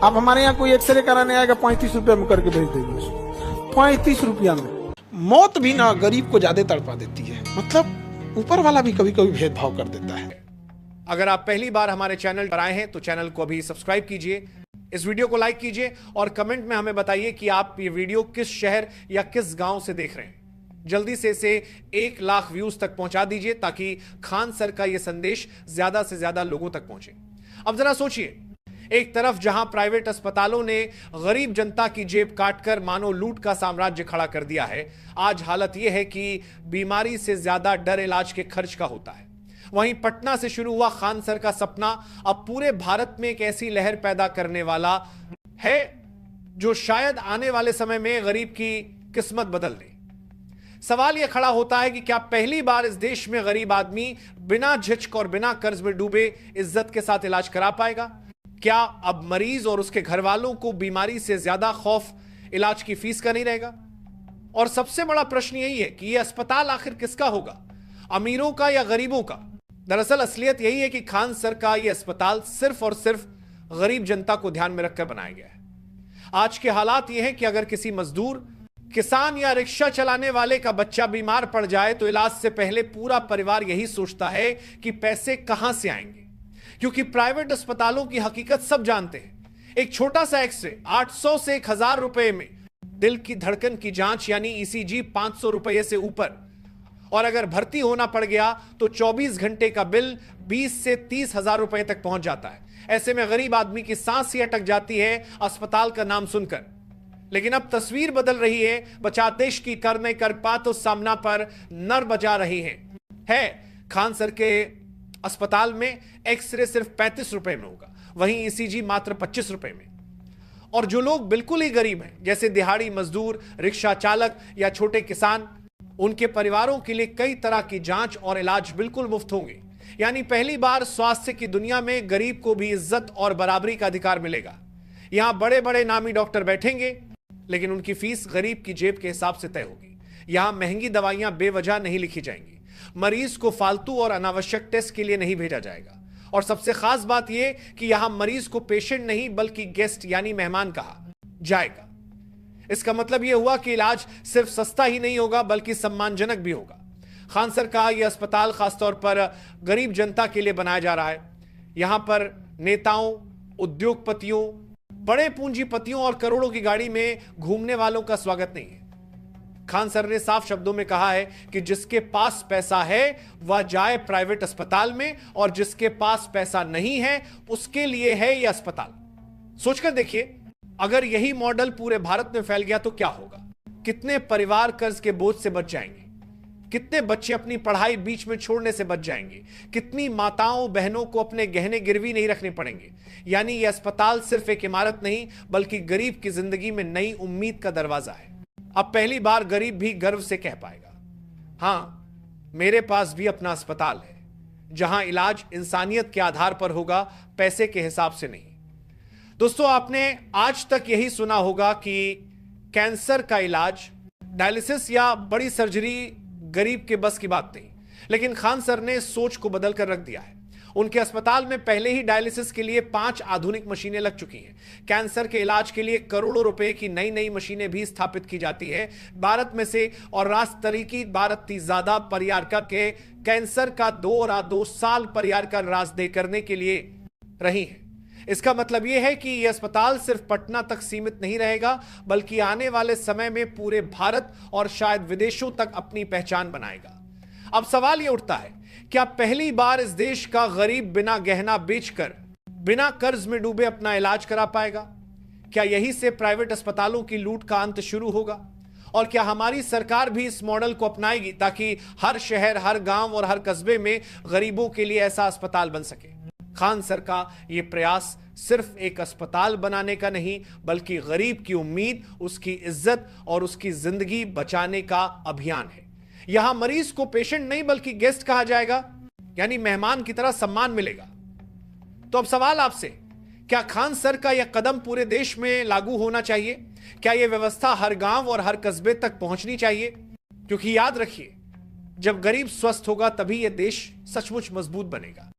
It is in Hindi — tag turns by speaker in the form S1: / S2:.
S1: आप हमारे यहाँ कोई एक्सरे कराने आएगा 35 रुपये में करके भेज देंगे उसको, 35 रुपया में। मौत भी ना गरीब को ज्यादा तड़पा देती है, मतलब ऊपर वाला भी कभी कभी भेदभाव कर देता है।
S2: अगर आप पहली बार हमारे चैनल पर आए हैं तो चैनल को अभी सब्सक्राइब कीजिए, इस वीडियो को लाइक कीजिए और कमेंट में हमें बताइए कि आप ये वीडियो किस शहर या किस गांव से देख रहे हैं। जल्दी से इसे 1 लाख व्यूज तक पहुंचा दीजिए ताकि खान सर का यह संदेश ज्यादा से ज्यादा लोगों तक पहुंचे। अब जरा सोचिए, एक तरफ जहां प्राइवेट अस्पतालों ने गरीब जनता की जेब काटकर मानो लूट का साम्राज्य खड़ा कर दिया है, आज हालत यह है कि बीमारी से ज्यादा डर इलाज के खर्च का होता है। वहीं पटना से शुरू हुआ खान सर का सपना अब पूरे भारत में एक ऐसी लहर पैदा करने वाला है जो शायद आने वाले समय में गरीब की किस्मत बदल दे। सवाल यह खड़ा होता है कि क्या पहली बार इस देश में गरीब आदमी बिना झिझक और बिना कर्ज में डूबे इज्जत के साथ इलाज करा पाएगा? क्या अब मरीज और उसके घर वालों को बीमारी से ज्यादा खौफ इलाज की फीस का नहीं रहेगा? और सबसे बड़ा प्रश्न यही है कि यह अस्पताल आखिर किसका होगा, अमीरों का या गरीबों का? दरअसल असलियत यही है कि खान सर का यह अस्पताल सिर्फ और सिर्फ गरीब जनता को ध्यान में रखकर बनाया गया है। आज के हालात यह है कि अगर किसी मजदूर, किसान या रिक्शा चलाने वाले का बच्चा बीमार पड़ जाए तो इलाज से पहले पूरा परिवार यही सोचता है कि पैसे कहां से आएंगे, क्योंकि प्राइवेट अस्पतालों की हकीकत सब जानते हैं। एक छोटा सा एक्सरे 800 से 1000 रुपए में, दिल की धड़कन की जांच यानी ईसीजी 500 रुपए से ऊपर, और अगर भर्ती होना पड़ गया तो 24 घंटे का बिल 20 से 30 हजार रुपए तक पहुंच जाता है। ऐसे में गरीब आदमी की सांस ही अटक जाती है अस्पताल का नाम सुनकर। लेकिन अब तस्वीर बदल रही है, बचा देश की कर नहीं कर पा तो सामना पर नर बजा रही है। खान सर के अस्पताल में एक्सरे सिर्फ 35 रुपए में होगा, वहीं ईसीजी मात्र 25 रुपए में। और जो लोग बिल्कुल ही गरीब हैं, जैसे दिहाड़ी मजदूर, रिक्शा चालक या छोटे किसान, उनके परिवारों के लिए कई तरह की जांच और इलाज बिल्कुल मुफ्त होंगे। यानी पहली बार स्वास्थ्य की दुनिया में गरीब को भी इज्जत और बराबरी का अधिकार मिलेगा। यहां बड़े बड़े नामी डॉक्टर बैठेंगे, लेकिन उनकी फीस गरीब की जेब के हिसाब से तय होगी। यहां महंगी दवाइयां बेवजह नहीं लिखी जाएंगी, मरीज को फालतू और अनावश्यक टेस्ट के लिए नहीं भेजा जाएगा। और सबसे खास बात यह कि यहां मरीज को पेशेंट नहीं बल्कि गेस्ट यानी मेहमान कहा जाएगा। इसका मतलब यह हुआ कि इलाज सिर्फ सस्ता ही नहीं होगा बल्कि सम्मानजनक भी होगा। खान सर का यह अस्पताल खासतौर पर गरीब जनता के लिए बनाया जा रहा है। यहां पर नेताओं, उद्योगपतियों, बड़े पूंजीपतियों और करोड़ों की गाड़ी में घूमने वालों का स्वागत नहीं है। खान सर ने साफ शब्दों में कहा है कि जिसके पास पैसा है वह जाए प्राइवेट अस्पताल में, और जिसके पास पैसा नहीं है उसके लिए है यह अस्पताल। सोचकर देखिए, अगर यही मॉडल पूरे भारत में फैल गया तो क्या होगा? कितने परिवार कर्ज के बोझ से बच जाएंगे, कितने बच्चे अपनी पढ़ाई बीच में छोड़ने से बच जाएंगे, कितनी माताओं बहनों को अपने गहने गिरवी नहीं रखने पड़ेंगे। यानी यह अस्पताल सिर्फ एक इमारत नहीं बल्कि गरीब की जिंदगी में नई उम्मीद का दरवाजा है। अब पहली बार गरीब भी गर्व से कह पाएगा, हां मेरे पास भी अपना अस्पताल है, जहां इलाज इंसानियत के आधार पर होगा, पैसे के हिसाब से नहीं। दोस्तों, आपने आज तक यही सुना होगा कि कैंसर का इलाज, डायलिसिस या बड़ी सर्जरी गरीब के बस की बात नहीं, लेकिन खान सर ने सोच को बदल कर रख दिया है। उनके अस्पताल में पहले ही डायलिसिस के लिए 5 आधुनिक मशीनें लग चुकी हैं। कैंसर के इलाज के लिए करोड़ों रुपए की नई नई मशीनें भी स्थापित की जाती है भारत में से, और राजतरीकी भारत की ज्यादा परियारका के कैंसर का 2 साल परियारका राजदे करने के लिए रही है। इसका मतलब यह है कि यह अस्पताल सिर्फ पटना तक सीमित नहीं रहेगा बल्कि आने वाले समय में पूरे भारत और शायद विदेशों तक अपनी पहचान बनाएगा। अब सवाल यह उठता है, क्या पहली बार इस देश का गरीब बिना गहना बेचकर, बिना कर्ज में डूबे अपना इलाज करा पाएगा? क्या यही से प्राइवेट अस्पतालों की लूट का अंत शुरू होगा? और क्या हमारी सरकार भी इस मॉडल को अपनाएगी ताकि हर शहर, हर गांव और हर कस्बे में गरीबों के लिए ऐसा अस्पताल बन सके? खान सर का यह प्रयास सिर्फ एक अस्पताल बनाने का नहीं बल्कि गरीब की उम्मीद, उसकी इज्जत और उसकी जिंदगी बचाने का अभियान है। यहां मरीज को पेशेंट नहीं बल्कि गेस्ट कहा जाएगा, यानी मेहमान की तरह सम्मान मिलेगा। तो अब सवाल आपसे, क्या खान सर का यह कदम पूरे देश में लागू होना चाहिए? क्या यह व्यवस्था हर गांव और हर कस्बे तक पहुंचनी चाहिए? क्योंकि याद रखिए, जब गरीब स्वस्थ होगा तभी यह देश सचमुच मजबूत बनेगा।